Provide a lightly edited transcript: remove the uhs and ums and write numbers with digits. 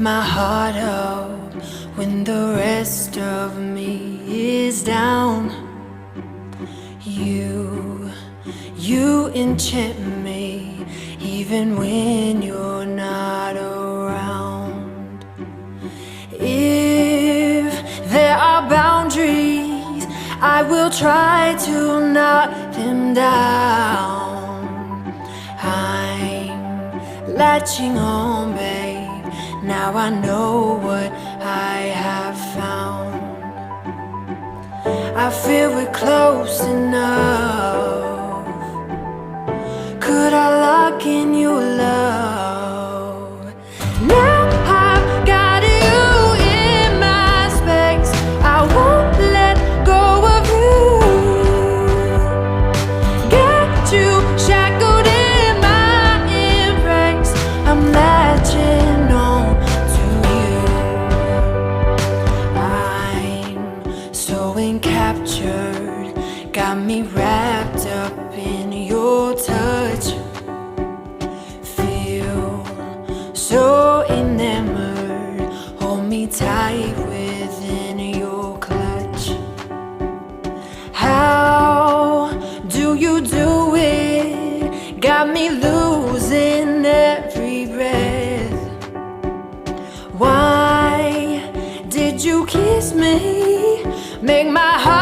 my heart up when the rest of me is down. You enchant me even when you're not around. If there are boundaries, I will try to knock them down. I'm latching on, babe. Now I know what I have found. I feel we're close enough. Could I lock in your love? Now I've got you in my space. I won't let go of you. Get you shackled in my embrace. I'm latching on to you. I'm so encaptured, got me wrapped up in your touch. Feel so enamored, hold me tight within your clutch. How do you do it? Got me losing every breath. Why did you kiss me? Make my heart